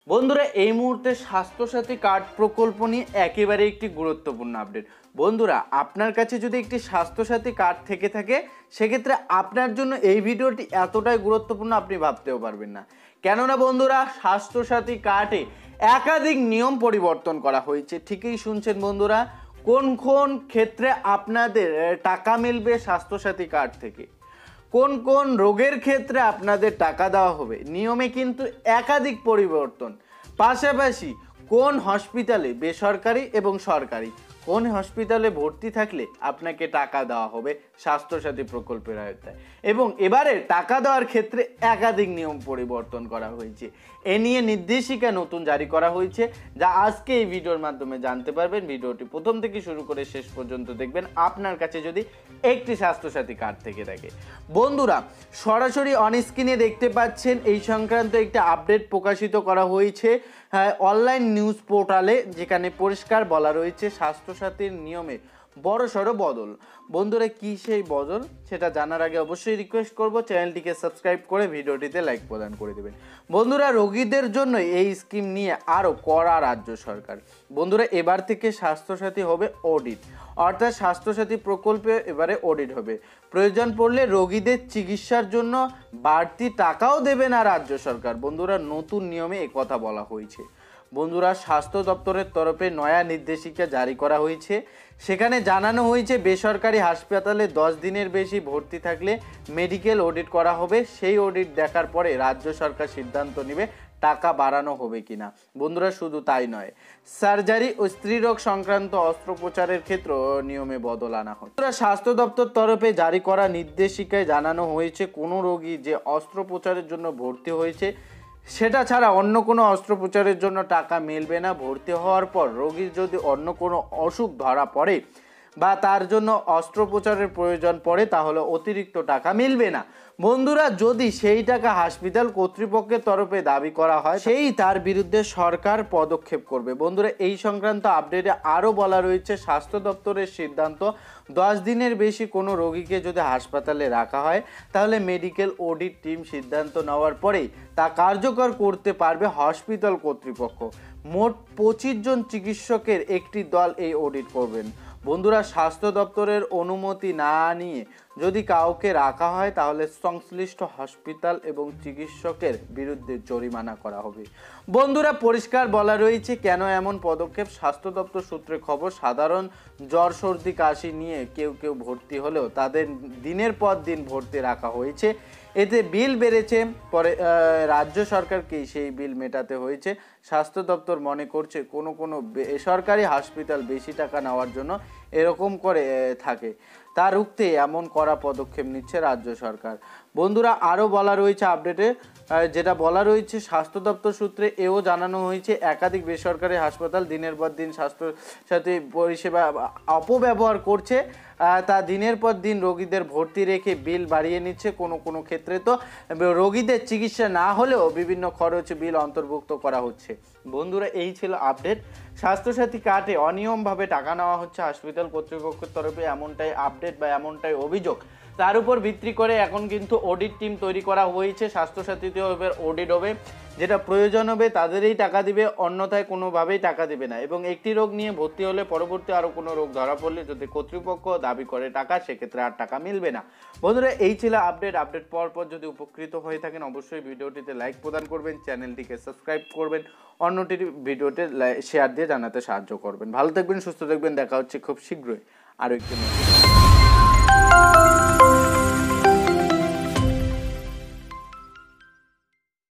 বন্ধুরা এই মুহূর্তে স্বাস্থ্যসাথী কার্ড প্রকল্প নিয়ে একেবারে একটি গুরুত্বপূর্ণ আপডেট। বন্ধুরা আপনার কাছে যদি একটি স্বাস্থ্যসাথী কার্ড থেকে থাকে সেক্ষেত্রে আপনার জন্য এই ভিডিওটি এতটাই গুরুত্বপূর্ণ আপনি ভাবতেও পারবেন না। কেননা বন্ধুরা স্বাস্থ্যসাথী কার্ডে একাধিক নিয়ম পরিবর্তন করা হয়েছে। ঠিকই শুনছেন বন্ধুরা, কোন কোন ক্ষেত্রে আপনাদের টাকা মিলবে স্বাস্থ্যসাথী কার্ড থেকে, কোন কোন রোগের ক্ষেত্রে আপনাদের টাকা দেওয়া হবে, নিয়মে কিন্তু একাধিক পরিবর্তন। পাশাপাশি কোন হসপিটালে বেসরকারি এবং সরকারি কোন হসপিটালে ভর্তি থাকলে আপনাকে টাকা দেওয়া হবে স্বাস্থ্যসাথী প্রকল্পের আওতায়, এবং এবারে টাকা দেওয়ার ক্ষেত্রে একাধিক নিয়ম পরিবর্তন করা হয়েছে। এ নিয়ে নির্দেশিকা নতুন জারি করা হয়েছে, যা আজকে এই ভিডিওর মাধ্যমে জানতে পারবেন। ভিডিওটি প্রথম থেকে শুরু করে শেষ পর্যন্ত দেখবেন আপনার কাছে যদি একটি স্বাস্থ্যসাথী কার্ড থেকে থাকে। বন্ধুরা সরাসরি অন স্ক্রিনে দেখতে পাচ্ছেন এই সংক্রান্ত একটি আপডেট প্রকাশিত করা হয়েছে অনলাইন নিউজ পোর্টালে, যেখানে পরিষ্কার বলা রয়েছে স্বাস্থ্যসাথীর নিয়মে বড়সড় বদল। বন্ধুরা কি সেই বদল সেটা জানার আগে অবশ্যই রিকোয়েস্ট করব চ্যানেলটিকে সাবস্ক্রাইব করে ভিডিওটিতে লাইক প্রদান করে দেবেন। বন্ধুরা রোগীদের জন্য এই স্কিম নিয়ে আরও কড়া রাজ্য সরকার। বন্ধুরা এবার থেকে স্বাস্থ্যসাথী হবে অডিট, অর্থাৎ স্বাস্থ্যসাথী প্রকল্পে এবারে অডিট হবে। প্রয়োজন পড়লে রোগীদের চিকিৎসার জন্য বাড়তি টাকাও দেবে না রাজ্য সরকার। বন্ধুরা নতুন নিয়মে একথা বলা হয়েছে। বন্ধুরা স্বাস্থ্য দপ্তরের তরফে নয়া নির্দেশিকা জারি করা হয়েছে। সেখানে জানানো হয়েছে বেসরকারি হাসপাতালে 10 দিনের বেশি ভর্তি থাকলে মেডিকেল অডিট করা হবে। সেই অডিট দেখার পরে রাজ্য সরকার সিদ্ধান্ত নেবে টাকা বাড়ানো হবে কিনা। বন্ধুরা শুধু তাই নয়, সার্জারি ও স্ত্রীরোগ সংক্রান্ত অস্ত্রোপচারের ক্ষেত্রে নিয়মে বদল আনা হয়। স্বাস্থ্য দপ্তর তরফে জারি করা নির্দেশিকায় জানানো হয়েছে কোনো রোগী যে অস্ত্রোপচারের জন্য ভর্তি হয়েছে সেটা ছাড়া অন্য কোনো অস্ত্রোপচারের জন্য টাকা মিলবে না। ভর্তি হওয়ার পর রোগীর যদি অন্য কোনো অসুখ ধরা পড়ে বা তার জন্য অস্ত্রোপচারের প্রয়োজন পড়ে তাহলে অতিরিক্ত টাকা মিলবে না। বন্ধুরা যদি সেই টাকা হাসপাতাল কর্তৃপক্ষের তরফে দাবি করা হয় সেই তার বিরুদ্ধে সরকার পদক্ষেপ করবে। বন্ধুরা এই সংক্রান্ত আপডেটে আরও বলা রয়েছে স্বাস্থ্য দপ্তরের সিদ্ধান্ত 10 দিনের বেশি কোনো রোগীকে যদি হাসপাতালে রাখা হয় তাহলে মেডিকেল অডিট টিম সিদ্ধান্ত নেওয়ার পরেই তা কার্যকর করতে পারবে হসপিটাল কর্তৃপক্ষ। মোট 25 জন চিকিৎসকের একটি দল এই অডিট করবেন। বন্ধুরা স্বাস্থ্য দপ্তরের অনুমতি না নিয়ে যদি কাউকে রাখা হয় তাহলে সংশ্লিষ্ট হসপিটাল এবং চিকিৎসকের বিরুদ্ধে জরিমানা করা হবে। বন্ধুরা পরিষ্কার বলা রয়েছে কেন এমন পদক্ষেপ। স্বাস্থ্য দপ্তর সূত্রে খবর, সাধারণ জ্বর সর্দি কাশি নিয়ে কেউ ভর্তি হলেও তাদের দিনের পর দিন ভর্তি রাখা হয়েছে। এতে বিল বেড়েছে, পরে রাজ্য সরকারকে সেই বিল মেটাতে হয়েছে। স্বাস্থ্য দপ্তর মনে করছে কোনো বেসরকারি হাসপাতাল বেশি টাকা নেওয়ার জন্য এরকম করে থাকে, তা রুখতে এমন কড়া পদক্ষেপ নিচ্ছে রাজ্য সরকার। বন্ধুরা আরও বলা রয়েছে আপডেটে, যেটা বলা রয়েছে স্বাস্থ্য দপ্তর সূত্রে এও জানানো হয়েছে একাধিক বেসরকারি হাসপাতাল দিনের পর দিন স্বাস্থ্যসাথী পরিষেবা অপব্যবহার করছে। তা দিনের পর দিন রোগীদের ভর্তি রেখে বিল বাড়িয়ে নিচ্ছে। কোনো ক্ষেত্রে তো রোগীদের চিকিৎসা না হলেও বিভিন্ন খরচ বিল অন্তর্ভুক্ত করা হচ্ছে। বন্ধুরা এই ছিল আপডেট। স্বাস্থ্যসাথী কার্ডে অনিয়মভাবে টাকা নেওয়া হচ্ছে হাসপাতাল কর্তৃপক্ষের তরফে, এমনটাই আপডেট বা এমনটাই অভিযোগ। তার উপর ভিত্তি করে এখন কিন্তু অডিট টিম তৈরি করা হয়েছে। স্বাস্থ্যসাথীতেও এবার অডিট হবে, যেটা প্রয়োজন হবে তাদেরই টাকা দিবে, অন্যথায় কোনোভাবেই টাকা দিবে না। এবং একটি রোগ নিয়ে ভর্তি হলে পরবর্তী আরও কোনো রোগ ধরা পড়লে যদি কর্তৃপক্ষ দাবি করে টাকা, সেক্ষেত্রে আর টাকা মিলবে না। বন্ধুরা এই ছিল আপডেট পর যদি উপকৃত হয়ে থাকেন অবশ্যই ভিডিওটিতে লাইক প্রদান করবেন, চ্যানেলটিকে সাবস্ক্রাইব করবেন, অন্যটির ভিডিওতে শেয়ার দিয়ে জানাতে সাহায্য করবেন। ভালো থাকবেন, সুস্থ থাকবেন, দেখা হচ্ছে খুব শীঘ্রই আরও একটি